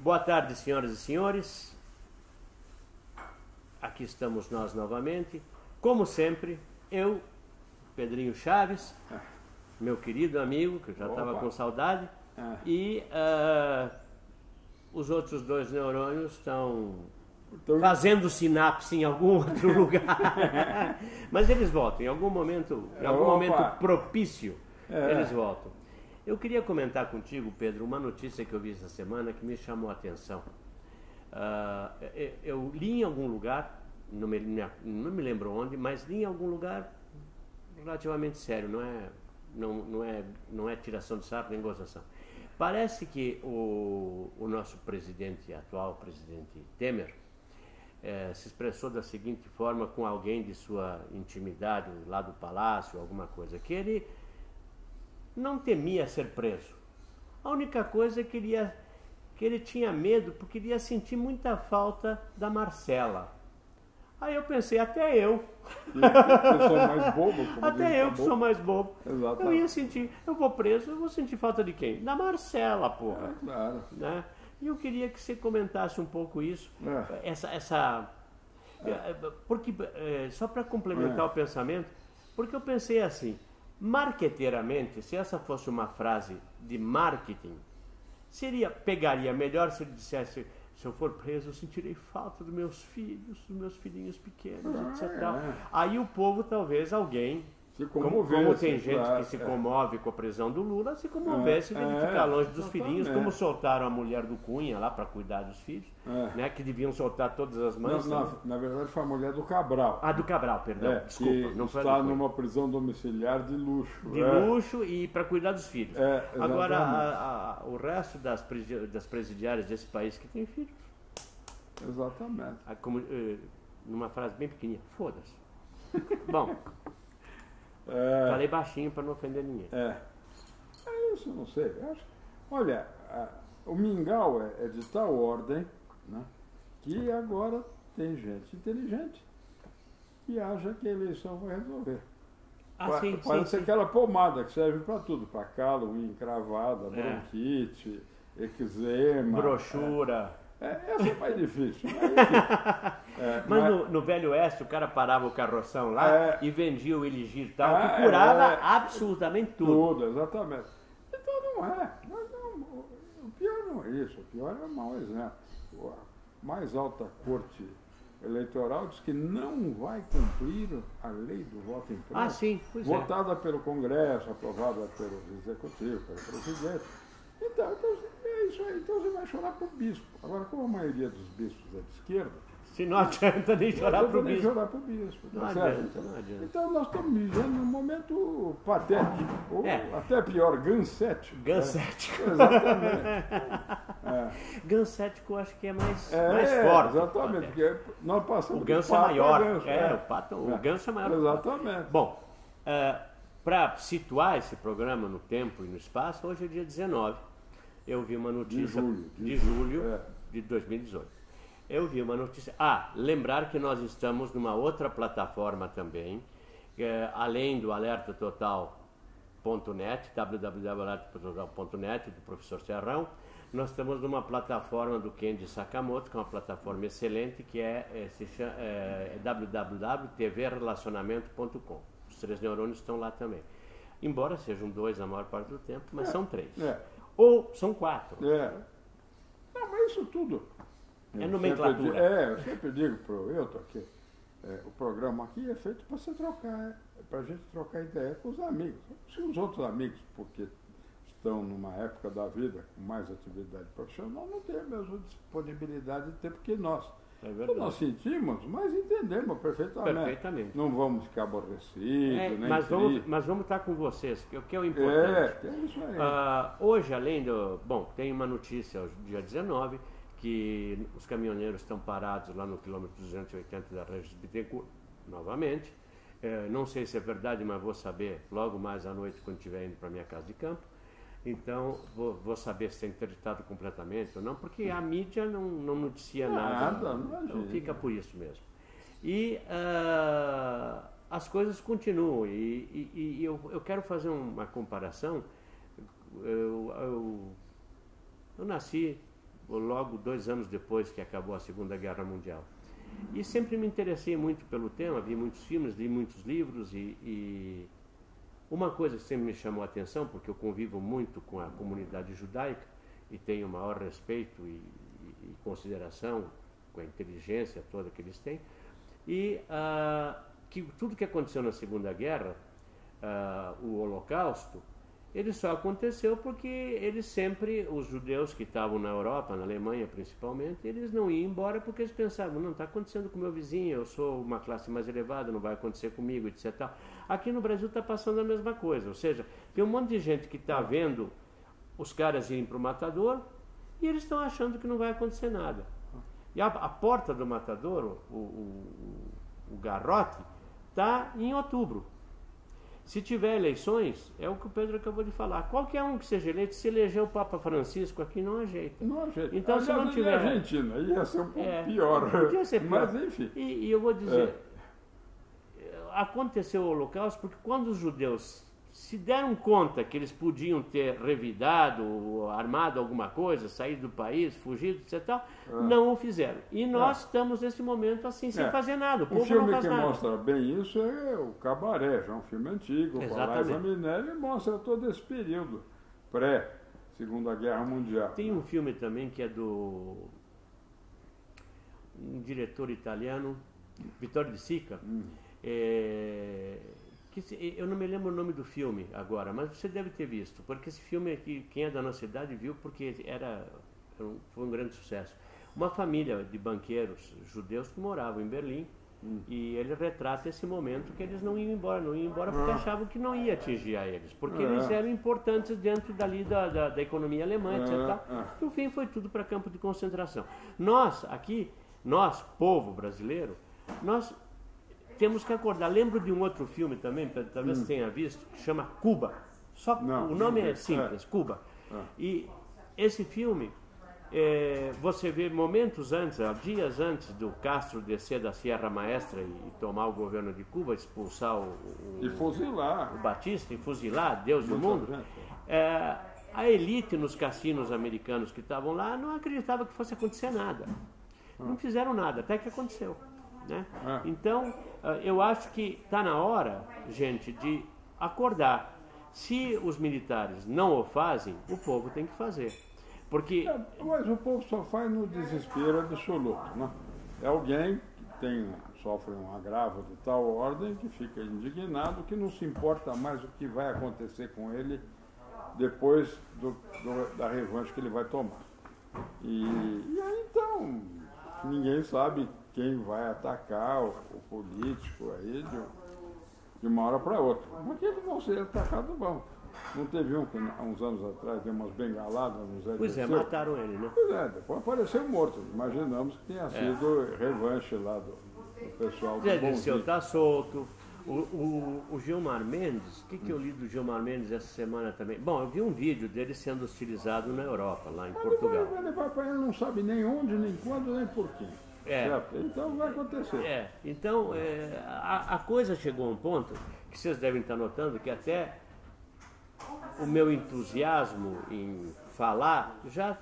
Boa tarde, senhoras e senhores. Aqui estamos nós novamente. Como sempre, eu, Pedrinho Chaves, meu querido amigo, que eu já estava com saudade, e os outros dois neurônios estão fazendo sinapse em algum outro lugar. Mas eles voltam, em algum momento propício, eles voltam. Eu queria comentar contigo, Pedro, uma notícia que eu vi essa semana que me chamou a atenção. Eu li em algum lugar, não me lembro onde, mas li em algum lugar relativamente sério, não é tiração de sarro nem gozação. Parece que o nosso presidente, atual presidente Temer, se expressou da seguinte forma com alguém de sua intimidade, lá do palácio, alguma coisa, que ele não temia ser preso. A única coisa é que ele tinha medo, porque ele ia sentir muita falta da Marcela. Aí eu pensei, até eu. Eu sou mais bobo. Até eu que sou mais bobo. Exatamente. Eu ia sentir, eu vou preso, eu vou sentir falta de quem? Da Marcela, porra. Claro. Né? E eu queria que você comentasse um pouco isso. Porque, só para complementar o pensamento, porque eu pensei assim, marqueteiramente, se essa fosse uma frase de marketing, pegaria melhor se ele dissesse: se eu for preso, eu sentirei falta dos meus filhos, dos meus filhinhos pequenos, etc. Aí o povo, talvez alguém, como tem gente que se comove com a prisão do Lula, se comovesse de ficar longe dos filhinhos, como soltaram a mulher do Cunha lá para cuidar dos filhos, né, que deviam soltar todas as mães. Na verdade foi a mulher do Cabral. Do Cabral, perdão, desculpa. Que não está numa prisão domiciliar de luxo. De luxo e para cuidar dos filhos. Agora, o resto das presidiárias desse país que tem filhos. Exatamente. Numa frase bem pequenininha, foda-se. Bom, falei baixinho para não ofender ninguém. Isso eu não sei. Olha, o mingau é de tal ordem, né, que agora tem gente inteligente que acha que a eleição vai resolver. Parece aquela pomada que serve para tudo, para calo, unha encravada, bronquite, eczema. Brochura. Essa é mais difícil. Mas no Velho Oeste o cara parava o carroção lá e vendia o Eligir tal, que curava absolutamente tudo. Tudo, exatamente. Então não é. O pior não é isso. O pior é o mau exemplo. A mais alta corte eleitoral diz que não vai cumprir a lei do voto impresso. Votada pelo Congresso, aprovada pelo Executivo, pelo Presidente. Então é isso aí. Então você vai chorar pro bispo. Agora, como a maioria dos bispos é de esquerda, se não adianta nem chorar pro bispo. Não adianta. Então nós estamos vivendo um momento patético. Ou até pior, gancético. Gancético. Exatamente. Gancético eu acho que é mais forte. Exatamente, porque nós passamos. O ganso é maior. O ganso é maior. Exatamente. Bom, para situar esse programa no tempo e no espaço, hoje é dia 19. Eu vi uma notícia de julho de 2018. Eu vi uma notícia. Lembrar que nós estamos numa outra plataforma também, além do alertatotal.net, www.alertatotal.net, do professor Serrão. Nós estamos numa plataforma do Kenji Sakamoto, que é uma plataforma excelente, que se chama www.tvrelacionamento.com. Os 3 neurônios estão lá também. Embora sejam 2 na maior parte do tempo, mas são 3. Ou são 4. Não, mas isso tudo. Nomenclatura. Eu sempre digo para o Elton que o programa aqui é feito para você trocar, para a gente trocar ideia com os amigos. Se os outros amigos, porque estão numa época da vida com mais atividade profissional, não têm a mesma disponibilidade de tempo que nós. Então nós sentimos, mas entendemos perfeitamente. Não vamos ficar aborrecidos, nem mas vamos estar com vocês, que é o importante. É isso aí. Hoje, além do... Bom, tem uma notícia, hoje, dia 19, que os caminhoneiros estão parados lá no quilômetro 280 da Regis Bittencourt, novamente. Não sei se é verdade, mas vou saber logo mais à noite, quando estiver indo para minha casa de campo. Então, vou saber se é interditado completamente ou não, porque a mídia não noticia nada. Então fica por isso mesmo. E as coisas continuam. E eu quero fazer uma comparação. Eu nasci logo 2 anos depois que acabou a Segunda Guerra Mundial. E sempre me interessei muito pelo tema, vi muitos filmes, li muitos livros e uma coisa que sempre me chamou a atenção, porque eu convivo muito com a comunidade judaica e tenho o maior respeito e consideração com a inteligência toda que eles têm, e que tudo que aconteceu na Segunda Guerra, o Holocausto, ele só aconteceu porque eles sempre, os judeus que estavam na Europa, na Alemanha principalmente, eles não iam embora porque eles pensavam, não, está acontecendo com o meu vizinho, eu sou uma classe mais elevada, não vai acontecer comigo, etc. Aqui no Brasil está passando a mesma coisa, ou seja, tem um monte de gente que está vendo os caras irem para o matador e eles estão achando que não vai acontecer nada. E a porta do matador, o garrote, está em outubro. Se tiver eleições, é o que o Pedro acabou de falar. Qualquer um que seja eleito, se eleger o Papa Francisco aqui, não ajeita. Não ajeita. Então, se não tiver... Argentina, ia ser um pouco pior. Podia ser pior. Mas, enfim. E eu vou dizer, aconteceu o Holocausto porque quando os judeus se deram conta que eles podiam ter revidado, armado alguma coisa, saído do país, fugido, etc., não o fizeram. E nós estamos nesse momento assim, sem fazer nada. O povo filme não faz que nada. mostra bem isso é o Cabaré, já é um filme antigo, com a Liza Minnelli, mostra todo esse período pré-Segunda Guerra Mundial. Tem um filme também que é do um diretor italiano, Vittorio De Sica, eu não me lembro o nome do filme agora, mas você deve ter visto, porque esse filme aqui, quem é da nossa cidade viu, porque foi um grande sucesso. Uma família de banqueiros judeus que moravam em Berlim, e ele retrata esse momento que eles não iam embora porque achavam que não ia atingir a eles, porque eles eram importantes dentro dali da economia alemã, etc. No fim foi tudo para campo de concentração. Nós, povo brasileiro, nós temos que acordar. Lembro de um outro filme também, talvez você tenha visto, que chama Cuba. O nome é simples, Cuba. E esse filme, você vê momentos antes, dias antes do Castro descer da Sierra Maestra e tomar o governo de Cuba, expulsar e fuzilar o Batista, e fuzilar Deus do mundo. A elite nos cassinos americanos que estavam lá não acreditava que fosse acontecer nada. Não fizeram nada, até que aconteceu. Né? Então, eu acho que está na hora, gente, de acordar. Se os militares não o fazem, o povo tem que fazer. Porque... mas o povo só faz no desespero absoluto. Né? É alguém que sofre um agravo de tal ordem que fica indignado, que não se importa mais o que vai acontecer com ele depois da revanche que ele vai tomar. E aí, então, ninguém sabe quem vai atacar o político aí de uma hora para outra. Porque eles vão ser atacados, vão. Não teve um que há uns anos atrás deu umas bengaladas no Zé Pois Dirceu? Mataram ele, né? Pois depois apareceu morto. Imaginamos que tenha sido revanche lá do pessoal do Zé Dirceu está solto. O Gilmar Mendes, o que eu li do Gilmar Mendes essa semana também? Bom, eu vi um vídeo dele sendo hostilizado na Europa, lá em Portugal. Ele não sabe nem onde, nem quando, nem por quê. Certo? Então vai acontecer. Então, a coisa chegou a um ponto que vocês devem estar notando que até o meu entusiasmo em falar já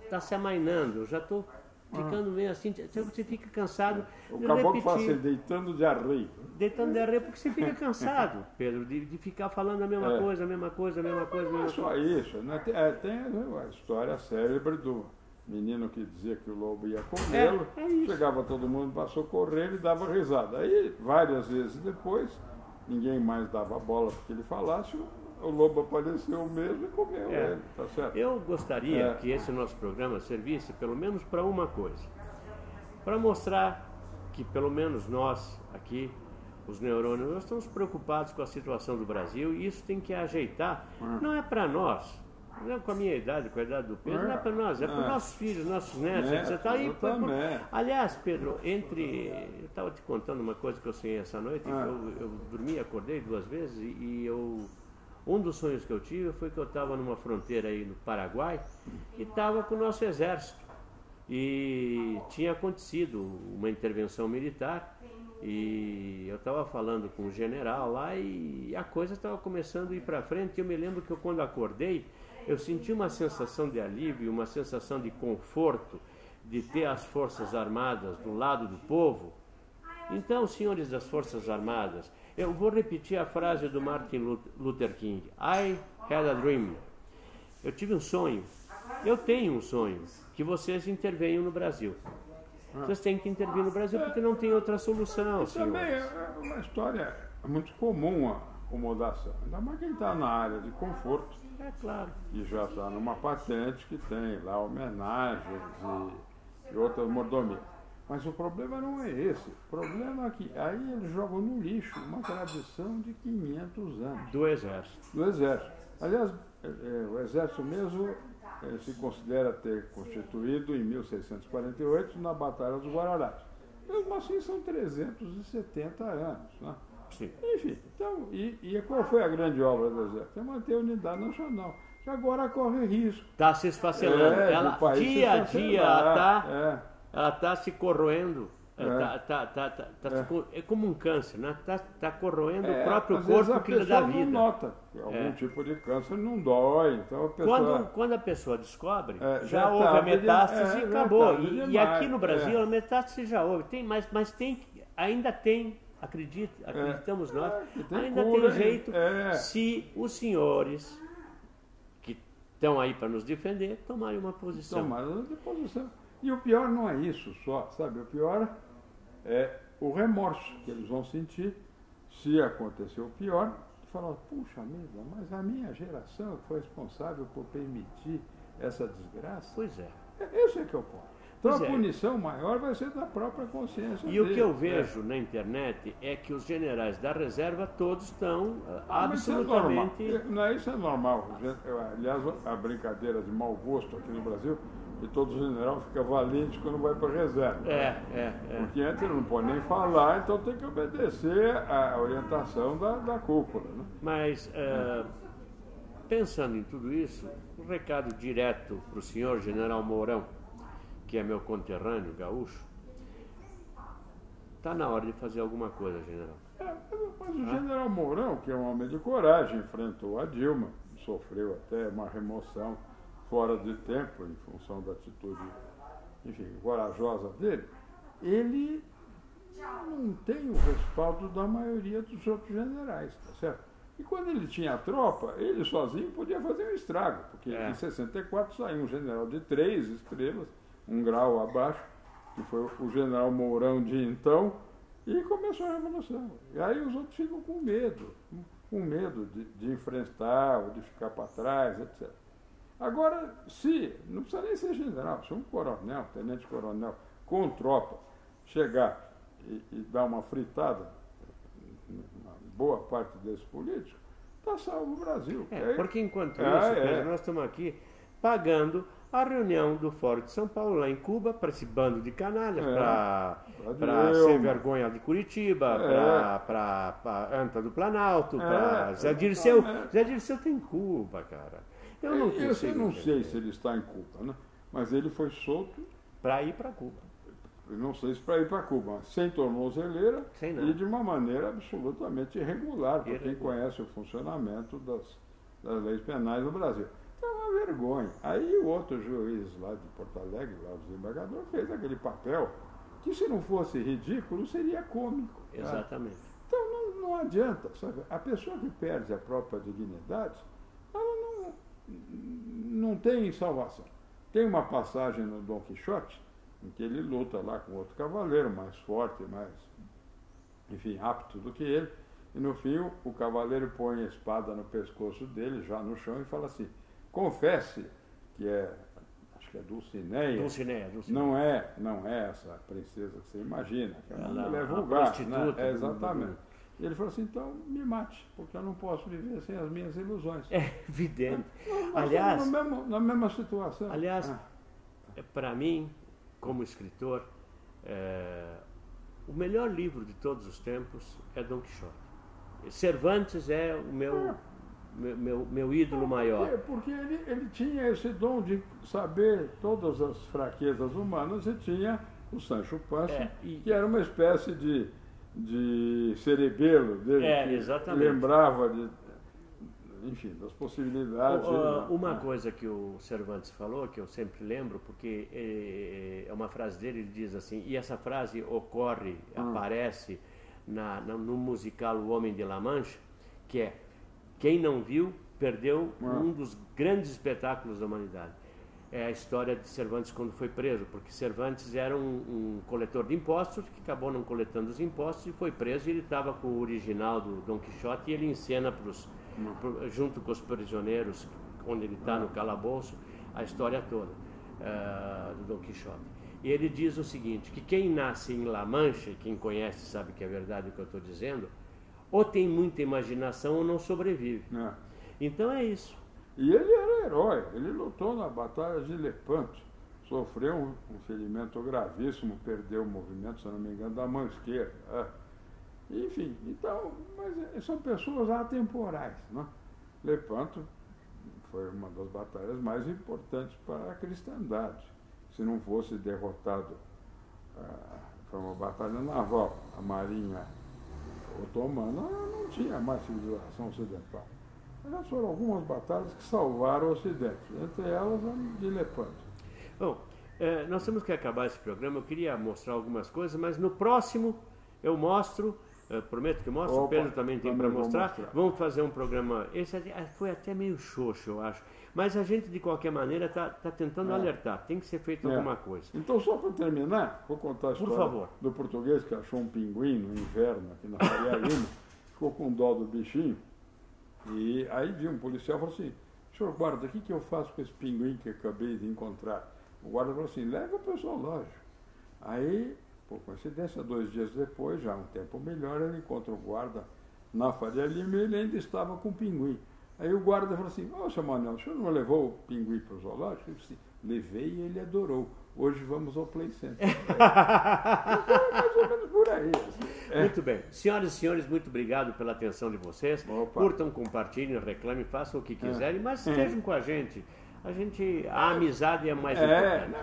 está se amainando, eu já estou ficando meio assim, você fica cansado O de caboclo repetir. fala assim, deitando de arreio. Deitando de arreio, porque você fica cansado, Pedro, de ficar falando a mesma coisa, a mesma coisa, a mesma coisa. Não é só isso, né? Tem a história célebre do menino que dizia que o lobo ia comê-lo, chegava todo mundo para socorrer, ele dava risada. Aí, várias vezes depois, ninguém mais dava bola para que ele falasse, o lobo apareceu mesmo e comeu ele, tá certo? Eu gostaria que esse nosso programa servisse pelo menos para uma coisa, para mostrar que pelo menos nós aqui, os neurônios, nós estamos preocupados com a situação do Brasil e isso tem que ajeitar, não é para nós. Não, com a minha idade, com a idade do Pedro, não é para nós, é para os nossos filhos, nossos netos, etc. Aliás, Pedro, eu estava te contando uma coisa que eu sonhei essa noite, eu dormi, acordei 2 vezes e um dos sonhos que eu tive foi que eu estava numa fronteira aí no Paraguai e estava com o nosso exército. E tinha acontecido uma intervenção militar e eu estava falando com o general lá e a coisa estava começando a ir para frente. Eu me lembro que quando acordei, eu senti uma sensação de alívio, uma sensação de conforto, de ter as Forças Armadas do lado do povo. Então, senhores das Forças Armadas, eu vou repetir a frase do Martin Luther King. I had a dream. Eu tive um sonho. Eu tenho um sonho, que vocês intervenham no Brasil. Vocês têm que intervir no Brasil porque não tem outra solução, senhores. Também é uma história muito comum a acomodação. Ainda mais quem está na área de conforto. É claro. E já está numa patente que tem lá homenagens e outras mordomias. Mas o problema não é esse. O problema é que aí eles jogam no lixo uma tradição de 500 anos. Do Exército. Do Exército. Aliás, o Exército mesmo se considera ter constituído em 1648 na Batalha dos Guararapes. Mesmo assim são 370 anos. Né? Sim. Enfim, então, e qual foi a grande obra do Exército? É manter a unidade nacional, que agora corre risco. Está se esfacelando. Ela, dia a dia, ela está se corroendo. É como um câncer, né? Tá corroendo o próprio corpo que lhe dá vida. Não nota algum tipo de câncer, não dói. Então a pessoa... quando a pessoa descobre, já houve a metástase e acabou. E aqui no Brasil a metástase já houve. Mas ainda tem, acreditamos nós, ainda tem jeito se os senhores que estão aí para nos defender tomarem uma posição. Tomarem uma posição. E o pior não é isso só, sabe? O pior é o remorso que eles vão sentir se acontecer o pior. E falar, puxa vida, mas a minha geração foi responsável por permitir essa desgraça. Pois é. Esse é que é o ponto. Então a punição maior vai ser da própria consciência dele. O que eu vejo na internet é que os generais da reserva todos estão absolutamente... Isso é normal. Aliás, a brincadeira de mau gosto aqui no Brasil, que todo general fica valente quando vai para a reserva. Porque antes ele não pode nem falar, então tem que obedecer a orientação da cúpula. Né? Mas, pensando em tudo isso, um recado direto para o senhor general Mourão, que é meu conterrâneo, gaúcho, está na hora de fazer alguma coisa, general. Mas o general Mourão, que é um homem de coragem, enfrentou a Dilma, sofreu até uma remoção fora de tempo, em função da atitude, enfim, corajosa dele, ele não tem o respaldo da maioria dos outros generais, tá certo? E quando ele tinha a tropa, ele sozinho podia fazer um estrago, porque em 64 saiu um general de 3 estrelas, 1 grau abaixo, que foi o general Mourão de então, e começou a revolução. E aí os outros ficam com medo de enfrentar ou de ficar para trás, etc. Agora, não precisa nem ser general, se um coronel, tenente-coronel, com tropa, chegar e dar uma fritada na boa parte desses políticos, está salvo o Brasil. Porque enquanto isso, nós estamos aqui pagando a reunião do Fórum de São Paulo, lá em Cuba, para esse bando de canalhas, para Sem Vergonha de Curitiba, para Anta do Planalto, para Zé Dirceu. Zé Dirceu tem Cuba, cara. Eu não sei se ele está em Cuba, né? Mas ele foi solto para ir para Cuba. Eu não sei se para ir para Cuba, mas sem tornozeleira e de uma maneira absolutamente irregular, para quem conhece o funcionamento das leis penais no Brasil. Então é uma vergonha. Aí o outro juiz lá de Porto Alegre, lá o desembargador, fez aquele papel que, se não fosse ridículo, seria cômico. Exatamente. Tá? Então não adianta, sabe? A pessoa que perde a própria dignidade, ela não tem salvação. Tem uma passagem no Dom Quixote em que ele luta lá com outro cavaleiro, mais forte, mais, enfim, apto do que ele, e no fim o cavaleiro põe a espada no pescoço dele, já no chão, e fala assim, confesse que acho que é Dulcinea. Dulcinea. Não é essa princesa que você imagina, que é uma mulher vulgar, né? Exatamente. E ele falou assim, então me mate, porque eu não posso viver sem as minhas ilusões. É evidente. Aliás, na mesma situação. Aliás, para mim, como escritor, o melhor livro de todos os tempos é Dom Quixote. Cervantes é o meu ídolo maior. Porque ele tinha esse dom de saber todas as fraquezas humanas e tinha o Sancho Panza, que era uma espécie de cerebelo dele, que exatamente. lembrava enfim, das possibilidades. Uma coisa que o Cervantes falou, que eu sempre lembro, porque é uma frase dele, ele diz assim, e essa frase ocorre, aparece no musical O Homem de La Mancha, que é: quem não viu, perdeu um dos grandes espetáculos da humanidade. É a história de Cervantes quando foi preso, porque Cervantes era um coletor de impostos que acabou não coletando os impostos e foi preso, e ele estava com o original do Dom Quixote, e ele encena junto com os prisioneiros, onde ele está no calabouço, a história toda do Dom Quixote. E ele diz o seguinte, que quem nasce em La Mancha, quem conhece sabe que é verdade o que eu estou dizendo, ou tem muita imaginação ou não sobrevive. Então é isso. E ele era herói, ele lutou na Batalha de Lepanto, sofreu um ferimento gravíssimo, perdeu o movimento, se não me engano, da mão esquerda. Enfim, então, mas são pessoas atemporais, né? Lepanto foi uma das batalhas mais importantes para a cristandade. Se não fosse derrotado, foi uma batalha naval, a marinha otomana não tinha mais civilização ocidental. Mas foram algumas batalhas que salvaram o Ocidente, entre elas a de Lepanto. Bom, nós temos que acabar esse programa. Eu queria mostrar algumas coisas, mas no próximo eu mostro, prometo que eu mostro, o Pedro também tem para mostrar. Vamos fazer um programa, esse foi até meio xoxo, eu acho, mas a gente de qualquer maneira está tentando alertar, tem que ser feito alguma coisa. Então, só para terminar, vou contar a história do português que achou um pinguim no inverno aqui na Faria Lima, ficou com dó do bichinho. E aí viu um policial e falou assim: senhor guarda, o que eu faço com esse pinguim que acabei de encontrar? O guarda falou assim: leva para o zoológico. Aí, por coincidência, 2 dias depois, já um tempo melhor, ele encontra o guarda na Faria Lima e ele ainda estava com o pinguim. Aí o guarda falou assim: ô, seu Manuel, o senhor não levou o pinguim para o zoológico? Ele disse: levei e ele adorou. Hoje vamos ao Play Center. Então é mais ou menos por aí. Assim. Muito bem. Senhoras e senhores, muito obrigado pela atenção de vocês. Opa. Curtam, compartilhem, reclamem, façam o que quiserem, mas estejam com a gente. A amizade é mais importante.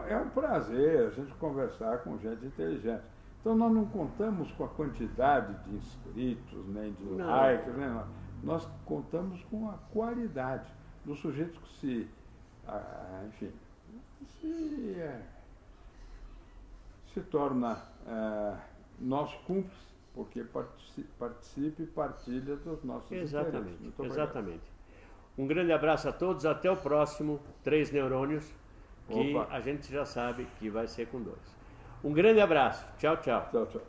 É um prazer a gente conversar com gente inteligente. Então nós não contamos com a quantidade de inscritos, nem de likes, nem nada. Nós contamos com a qualidade dos sujeitos que se torna nosso cúmplice, porque participa e partilha dos nossos interesses. Muito obrigado. Exatamente. Um grande abraço a todos, até o próximo 3 Neurônios, que a gente já sabe que vai ser com 2. Um grande abraço, tchau, tchau. Tchau, tchau.